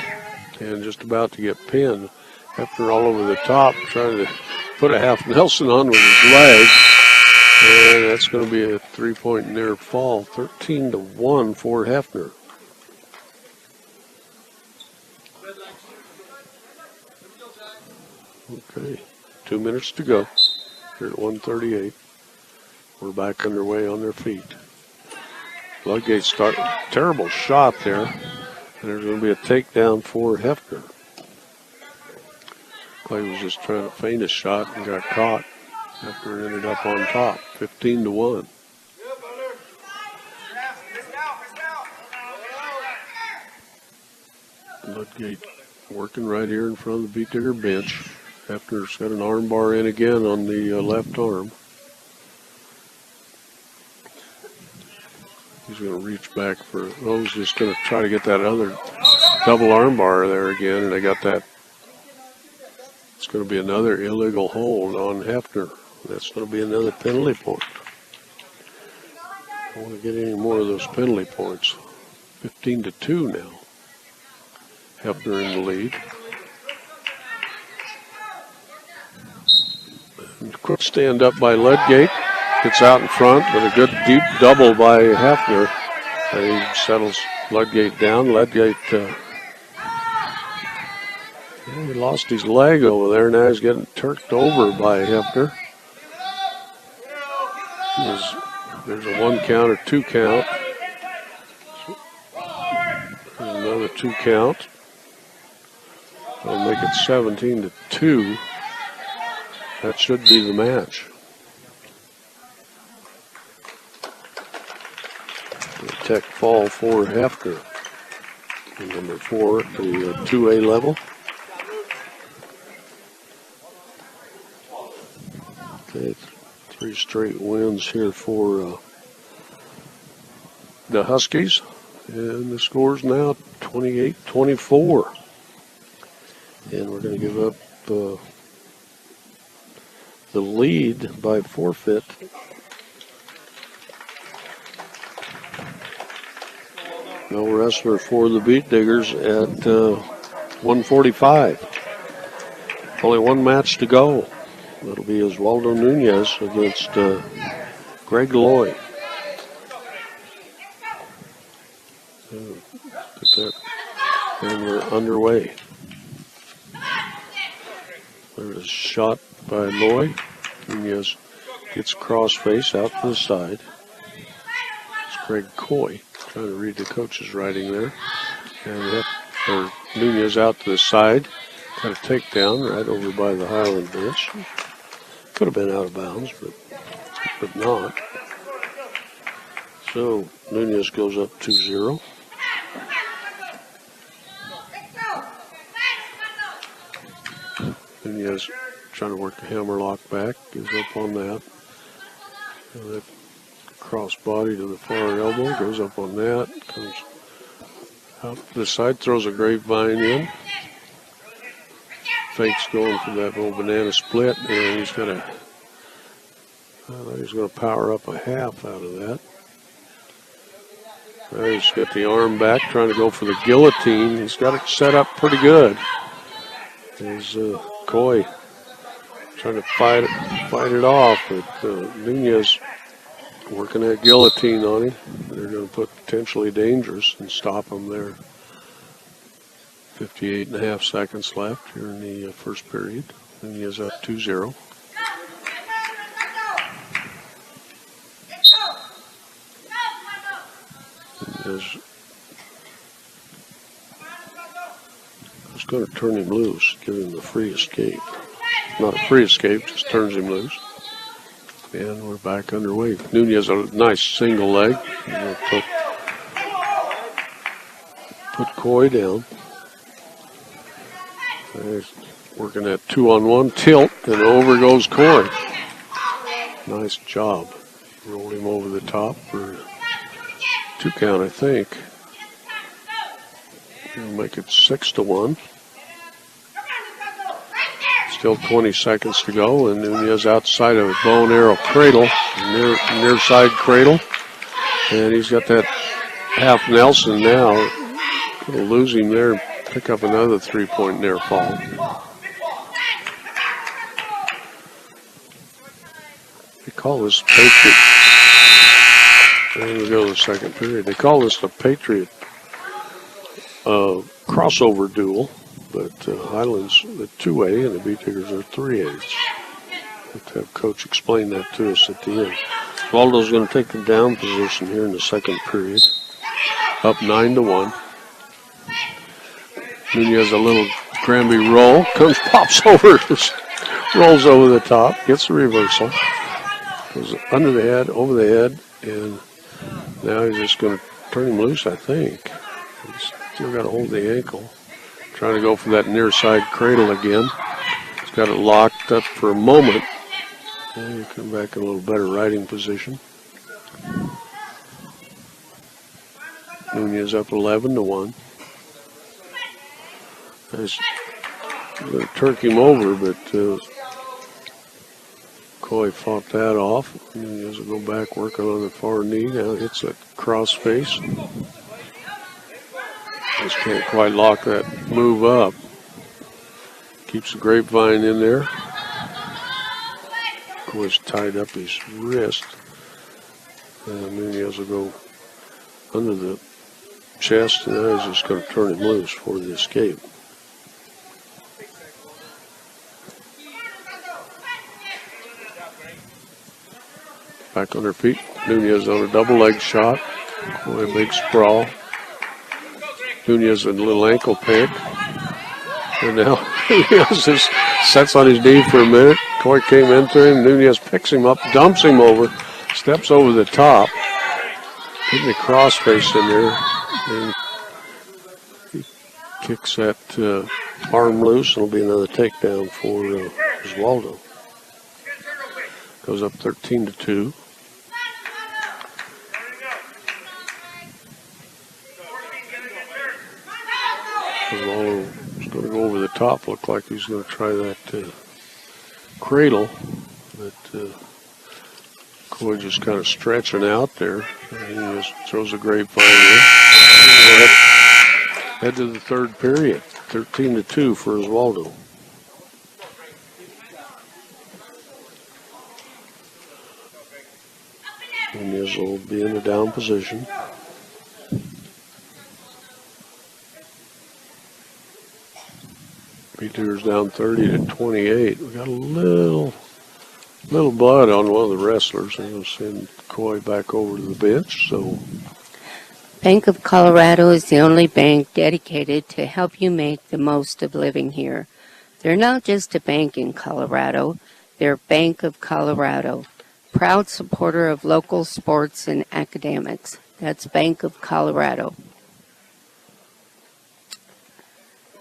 and just about to get pinned. Hefner all over the top, trying to put a half Nelson on with his leg. And that's going to be a 3-point near fall. 13-1 for Hefner. Okay, 2 minutes to go. Here at 1:38. We're back underway on their feet. Ludgate start terrible shot there, and there's going to be a takedown for Hefner. Clay was just trying to feint a shot and got caught. Hefner ended up on top, 15-1. Ludgate working right here in front of the Beat Digger bench. Hefner's got an arm bar in again on the left arm. He's going to reach back for, he's just going to try to get that other double arm bar there again, and they got that. It's going to be another illegal hold on Hefner. That's going to be another penalty point. I don't want to get any more of those penalty points. 15-2 now. Hefner in the lead. And quick stand up by Ludgate. Gets out in front, but a good deep double by Hefner. And he settles Ludgate down. Ludgate, he lost his leg over there. Now he's getting turked over by Hefner. There's a 1 count or 2 count. There's another 2 count. That'll make it 17-2. That should be the match. Tech fall for Hefner. Number 4 at the 2A level. Okay, 3 straight wins here for the Huskies. And the score's now 28-24. And we're going to give up the lead by forfeit. No wrestler for the Beat Diggers at 1:45. Only one match to go. That'll be Oswaldo Nunez against Greg Loy. And we're underway. There's a shot by Loy. Nunez gets cross-face out to the side. It's Greg Coy. Trying to read the coach's writing there. And Nunez out to the side. Got a takedown right over by the Highland bench. Could have been out of bounds, but not. So Nunez goes up 2-0. Nunez trying to work the hammerlock back. Gives up on that. And that cross body to the far elbow, goes up on that, comes out to the side, throws a grapevine in. Fake's going for that little banana split, and he's going to power up a half out of that. Now he's got the arm back, trying to go for the guillotine. He's got it set up pretty good. There's Coy trying to fight it off, but Nunez working that guillotine on him. They're going to put potentially dangerous and stop him there. 58.5 seconds left here in the first period. And he is up 2-0. He's going to turn him loose, give him the free escape. Not a free escape, just turns him loose. And we're back underway. Nunez, a nice single leg. Put Coy down. He's working that 2-on-1 tilt, and over goes Coy. Nice job. Rolled him over the top for 2 count, I think. We'll make it 6-1. Still 20 seconds to go, and Nunez outside of a bow and arrow cradle, near side cradle, and he's got that half Nelson now. Gonna lose him there, pick up another 3-point near fall. They call this Patriot. There we go, the second period. They call this the Patriot crossover duel. But Highland's the 2A and the B-Tiggers are 3As. Have to have Coach explain that to us at the end. Waldo's going to take the down position here in the second period. Up 9-1. Nunez a little Granby roll. Pops over, rolls over the top, gets the reversal. Goes under the head, over the head, and now he's just going to turn him loose, I think. He's still got to hold the ankle. Trying to go for that near side cradle again. He's got it locked up for a moment. And you come back in a little better riding position. Nunez up 11-1. He's going to turk him over, but Coy fought that off. Nunez will go back working on the far knee. Now hits that cross face. Just can't quite lock that move up. Keeps the grapevine in there. Coy's tied up his wrist. And Nunez will go under the chest, and now he's just going to turn him loose for the escape. Back on their feet. Nunez on a double leg shot. Coy a big sprawl. Nunez a little ankle pick. And now Nunez just sets on his knee for a minute. Coy came into him. Nunez picks him up, dumps him over, steps over the top. Getting the cross face in there. And he kicks that arm loose. It'll be another takedown for Oswaldo. Goes up 13-2. Oswaldo's going to go over the top. Look like he's going to try that cradle. But Coy just kind of stretching out there. And he just throws a grapevine in. Head to the third period. 13-2 for Oswaldo. Nunez will be in a down position. B-Tiggers down 30-28. We got a little blood on one of the wrestlers. I'm going to send Coy back over to the bench. So, Bank of Colorado is the only bank dedicated to help you make the most of living here. They're not just a bank in Colorado. They're Bank of Colorado. Proud supporter of local sports and academics. That's Bank of Colorado.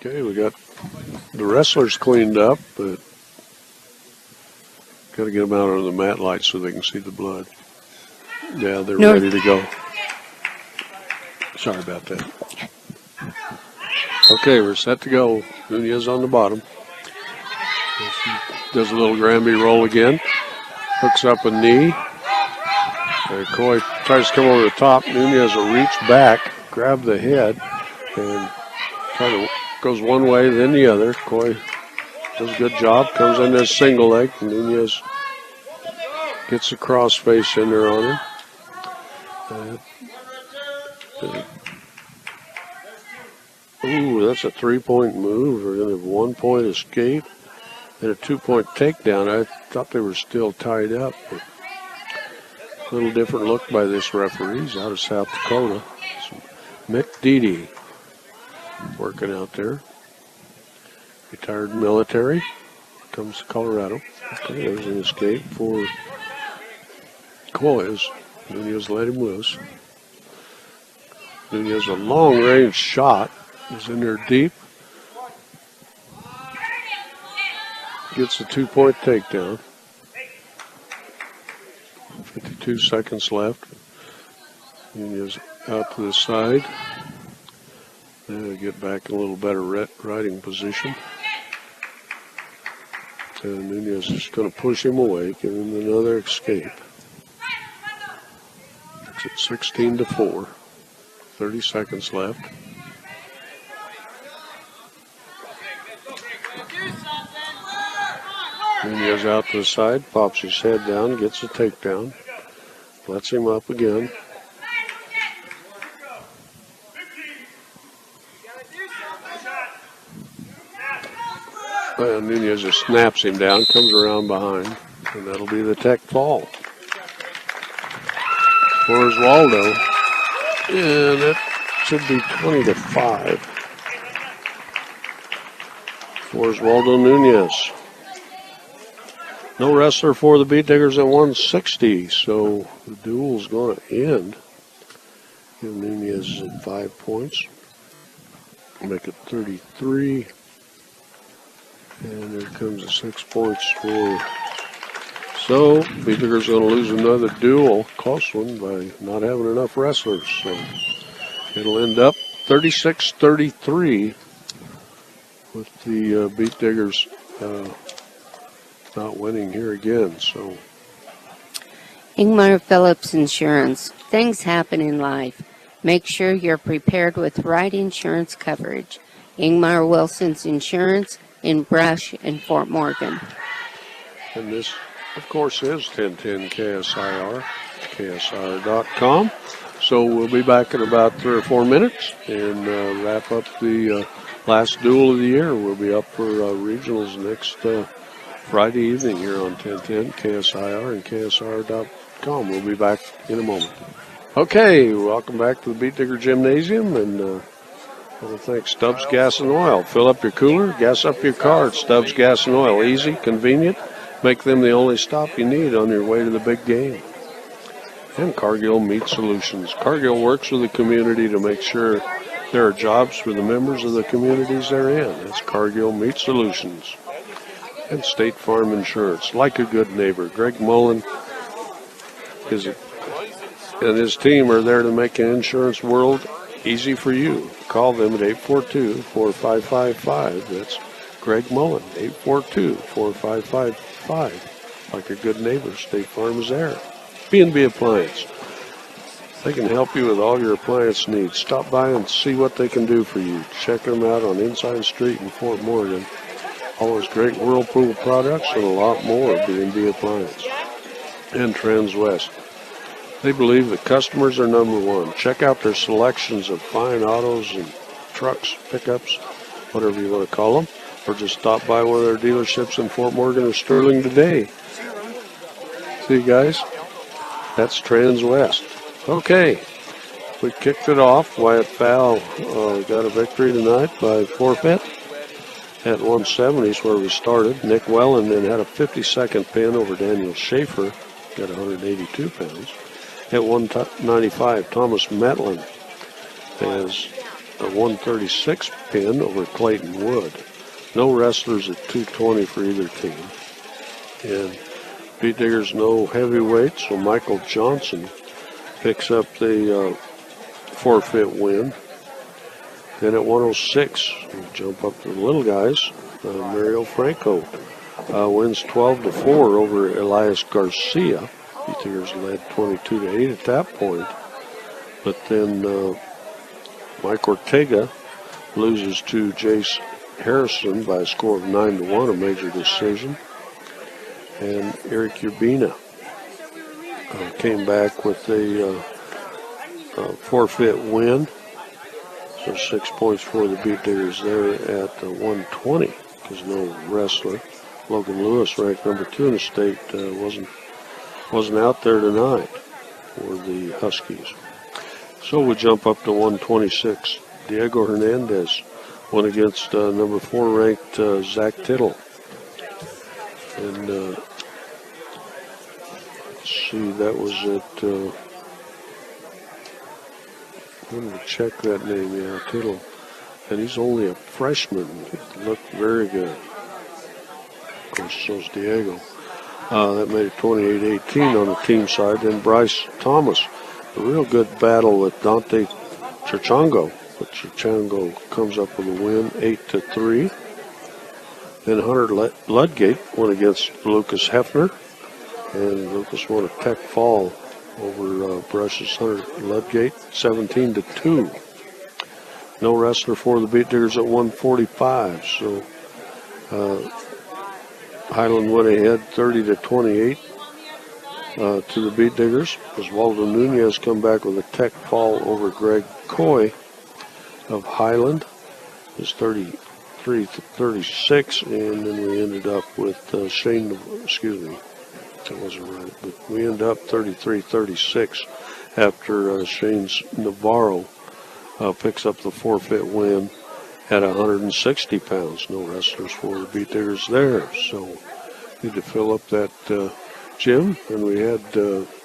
okay, we got the wrestlers cleaned up, but got to get them out under the mat light so they can see the blood. Yeah, they're ready to go. Sorry about that. Okay, we're set to go. Nunez on the bottom. Does a little Granby roll again. Hooks up a knee. Coy tries to come over the top. Nunez will reach back, grab the head, and goes one way, then the other. Coy does a good job. Comes in as single leg. Nunez gets the cross face in there on him. Ooh, that's a 3-point move. We're going to have 1-point escape and a 2-point takedown. I thought they were still tied up. But a little different look by this referee. He's out of South Dakota. Mick Deedy working out there. Retired military. Comes to Colorado. Okay, there's an escape for Coys. Nunez let him loose. Nunez, a long-range shot. He's in there deep. Gets a 2-point takedown. 52 seconds left. Nunez out to the side. Then we get back in a little better riding position. And Nunez is going to push him away, give him another escape. It's at 16-4. 30 seconds left. Nunez out to the side, pops his head down, gets a takedown, lets him up again. And Nunez just snaps him down, comes around behind, and that'll be the tech fall. For Oswaldo, and it should be 20-5. For Oswaldo Nunez. No wrestler for the Beat Diggers at 160, so the duel's going to end. Give Nunez at 5 points. Make it 33. And there comes the 6 points for. So, Beat Diggers going to lose another duel, close one, by not having enough wrestlers. So, it'll end up 36-33 with the Beat Diggers not winning here again. So, Ingmar Phillips Insurance. Things happen in life. Make sure you're prepared with right insurance coverage. Ingmar Wilson's Insurance in Brush and Fort Morgan. And this, of course, is 1010 KSIR, KSIR.com. So we'll be back in about 3 or 4 minutes and wrap up the last duel of the year. We'll be up for regionals next Friday evening here on 1010 KSIR and KSIR.com. We'll be back in a moment. Okay, welcome back to the Beat Digger Gymnasium, and I want to thank Stubbs Gas and Oil. Fill up your cooler, gas up your car at Stubbs Gas and Oil. Easy, convenient, make them the only stop you need on your way to the big game. And Cargill Meat Solutions. Cargill works with the community to make sure there are jobs for the members of the communities they're in. That's Cargill Meat Solutions. And State Farm Insurance. Like a good neighbor. Greg Mullen and his team are there to make the insurance world easy for you. Call them at 842-4555. That's Greg Mullen, 842-4555. Like a good neighbor, State Farm is there. B&B Appliance. They can help you with all your appliance needs. Stop by and see what they can do for you. Check them out on Ensign Street in Fort Morgan. Always great Whirlpool products and a lot more. B&B Appliance. And Transwest. They believe that customers are number one. Check out their selections of fine autos and trucks, pickups, whatever you want to call them, or just stop by one of their dealerships in Fort Morgan or Sterling today. See you guys? That's Transwest. Okay, we kicked it off. Wyatt Fowl got a victory tonight by forfeit at 170 is where we started. Nick Wellen then had a 52nd pin over Daniel Schaefer, got 182 pounds. At 195, Thomas Metlin has a 136 pin over Clayton Wood. No wrestlers at 220 for either team. And Beat Diggers no heavyweight, so Michael Johnson picks up the forfeit win. Then at 106, we jump up to the little guys. Mario Franco wins 12-4 over Elias Garcia. Beat Diggers led 22-8 at that point. But then Mike Ortega loses to Jace Harrison by a score of 9-1, a major decision. And Eric Urbina came back with a forfeit win. So 6 points for the Beat Diggers there at 120 because no wrestler. Logan Lewis, ranked number 2 in the state, wasn't out there tonight for the Huskies. So we jump up to 126. Diego Hernandez went against number 4 ranked Zach Tittle. And let's see, that was at, I'm going to check that name, yeah, Tittle. And he's only a freshman. He looked very good. Of course, so's Diego. That made it 28-18 on the team side. Then Bryce Thomas, a real good battle with Dante Chichango. But Chichango comes up with a win, 8-3. Then Hunter Ludgate went against Lucas Hefner. And Lucas won a tech fall over Brush's Hunter Ludgate, 17-2. No wrestler for the Beat Diggers at 145. So Highland went ahead 30-28 to the Beat Diggers. Oswaldo Nunez come back with a tech fall over Greg Coy of Highland. It was 33-36, and then we ended up with Shane, that wasn't right, but we ended up 33-36 after Shane's Navarro picks up the forfeit win at 160 pounds. No wrestlers for the Beat Diggers there. So need to fill up that gym. And we had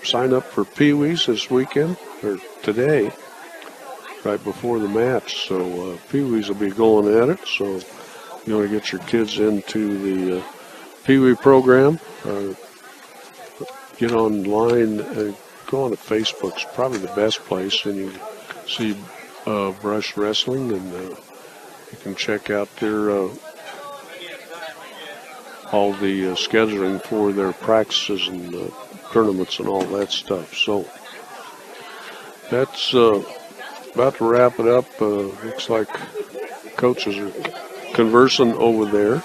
sign up for Pee-wees this weekend, or today, right before the match. So Pee-wees will be going at it. So you want to get your kids into the Pee-wee program, get online and go on to Facebook. It's probably the best place, and you see Brush Wrestling, and you can check out their all the scheduling for their practices and tournaments and all that stuff. So that's about to wrap it up. Looks like coaches are conversing over there,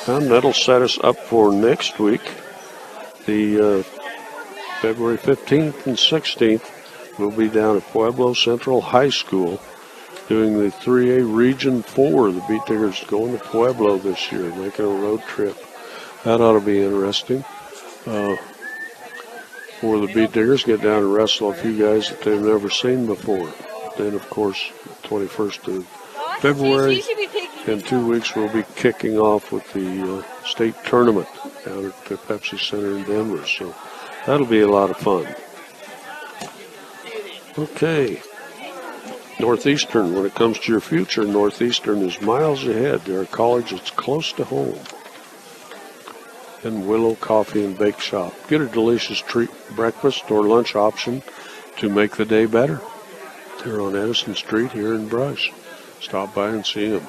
and that'll set us up for next week, the February 15th and 16th. We'll be down at Pueblo Central High School doing the 3A Region 4. The Beat Diggers going to Pueblo this year, making a road trip. That ought to be interesting. For the Beat Diggers, get down and wrestle a few guys that they've never seen before. Then, of course, 21st of February, in 2 weeks, we'll be kicking off with the state tournament down at the Pepsi Center in Denver. So that'll be a lot of fun. Okay. Northeastern, when it comes to your future, Northeastern is miles ahead. They're a college that's close to home. And Willow Coffee and Bake Shop. Get a delicious treat, breakfast or lunch option to make the day better. They're on Edison Street here in Brush. Stop by and see them.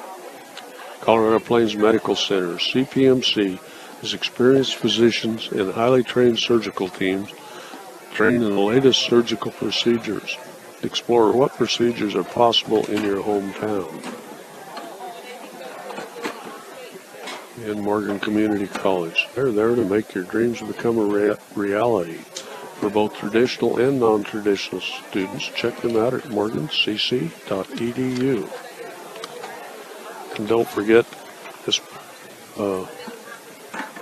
Colorado Plains Medical Center, CPMC, is experienced physicians and highly trained surgical teams trained in the latest surgical procedures. Explore what procedures are possible in your hometown. And Morgan Community College. They're there to make your dreams become a reality. For both traditional and non-traditional students, check them out at morgancc.edu. And don't forget, this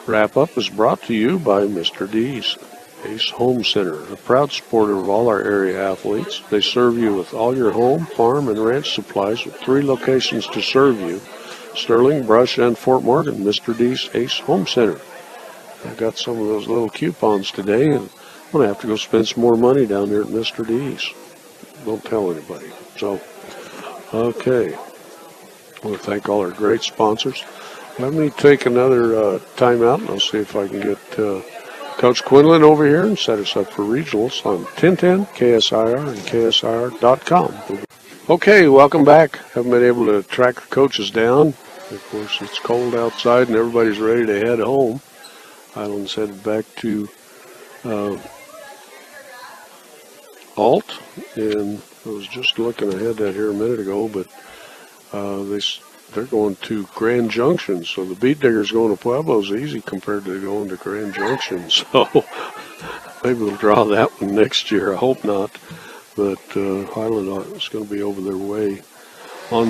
wrap-up is brought to you by Mr. D's Ace Home Center, a proud supporter of all our area athletes. They serve you with all your home, farm, and ranch supplies with 3 locations to serve you: Sterling, Brush, and Fort Morgan. Mr. D's Ace Home Center. I got some of those little coupons today, and I'm going to have to go spend some more money down there at Mr. D's. Don't tell anybody. So, okay. I want to thank all our great sponsors. Let me take another time out, and I'll see if I can get Coach Quinlan over here and set us up for regionals on 1010, KSIR, and KSIR.com. Okay, welcome back. Haven't been able to track the coaches down. Of course, it's cold outside and everybody's ready to head home. Highland's headed back to Alt, and I was just looking ahead that here a minute ago, but they're going to Grand Junction, so the Beat Diggers going to Pueblo is easy compared to going to Grand Junction. So maybe we'll draw that one next year. I hope not. but Highland is going to be on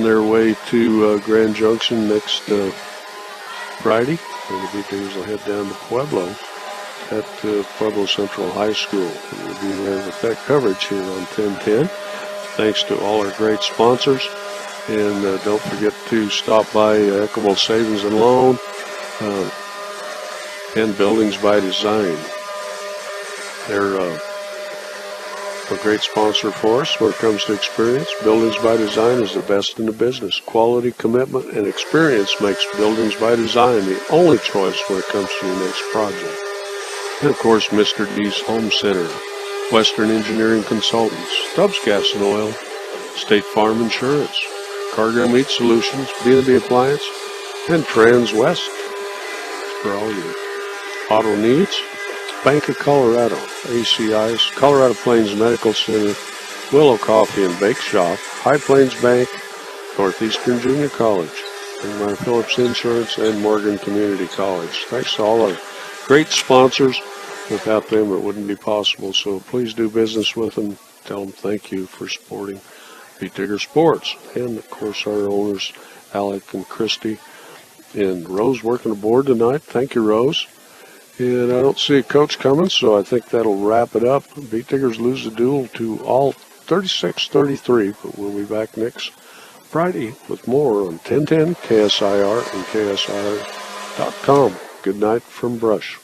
their way to Grand Junction next Friday. And the Beaters will head down to Pueblo at Pueblo Central High School. And we'll be there with that coverage here on 1010. Thanks to all our great sponsors. And don't forget to stop by Equitable Savings and Loan and Buildings by Design. They're a great sponsor for us when it comes to experience. Buildings by Design is the best in the business. Quality, commitment, and experience makes Buildings by Design the only choice when it comes to your next project. And of course, Mr. D's Home Center, Western Engineering Consultants, Stubbs Gas and Oil, State Farm Insurance, Cargo Meat Solutions, B&B Appliance, and Transwest for all your auto needs. Bank of Colorado, ACI's, Colorado Plains Medical Center, Willow Coffee and Bake Shop, High Plains Bank, Northeastern Junior College, and Phillips Insurance, and Morgan Community College. Thanks to all our great sponsors. Without them, it wouldn't be possible. So please do business with them. Tell them thank you for supporting Beat Digger Sports. And, of course, our owners, Alec and Christy. And Rose working aboard tonight. Thank you, Rose. And I don't see a coach coming, so I think that'll wrap it up. Beat Diggers lose the duel to all 36-33, but we'll be back next Friday with more on 1010 KSIR and KSIR.com. Good night from Brush.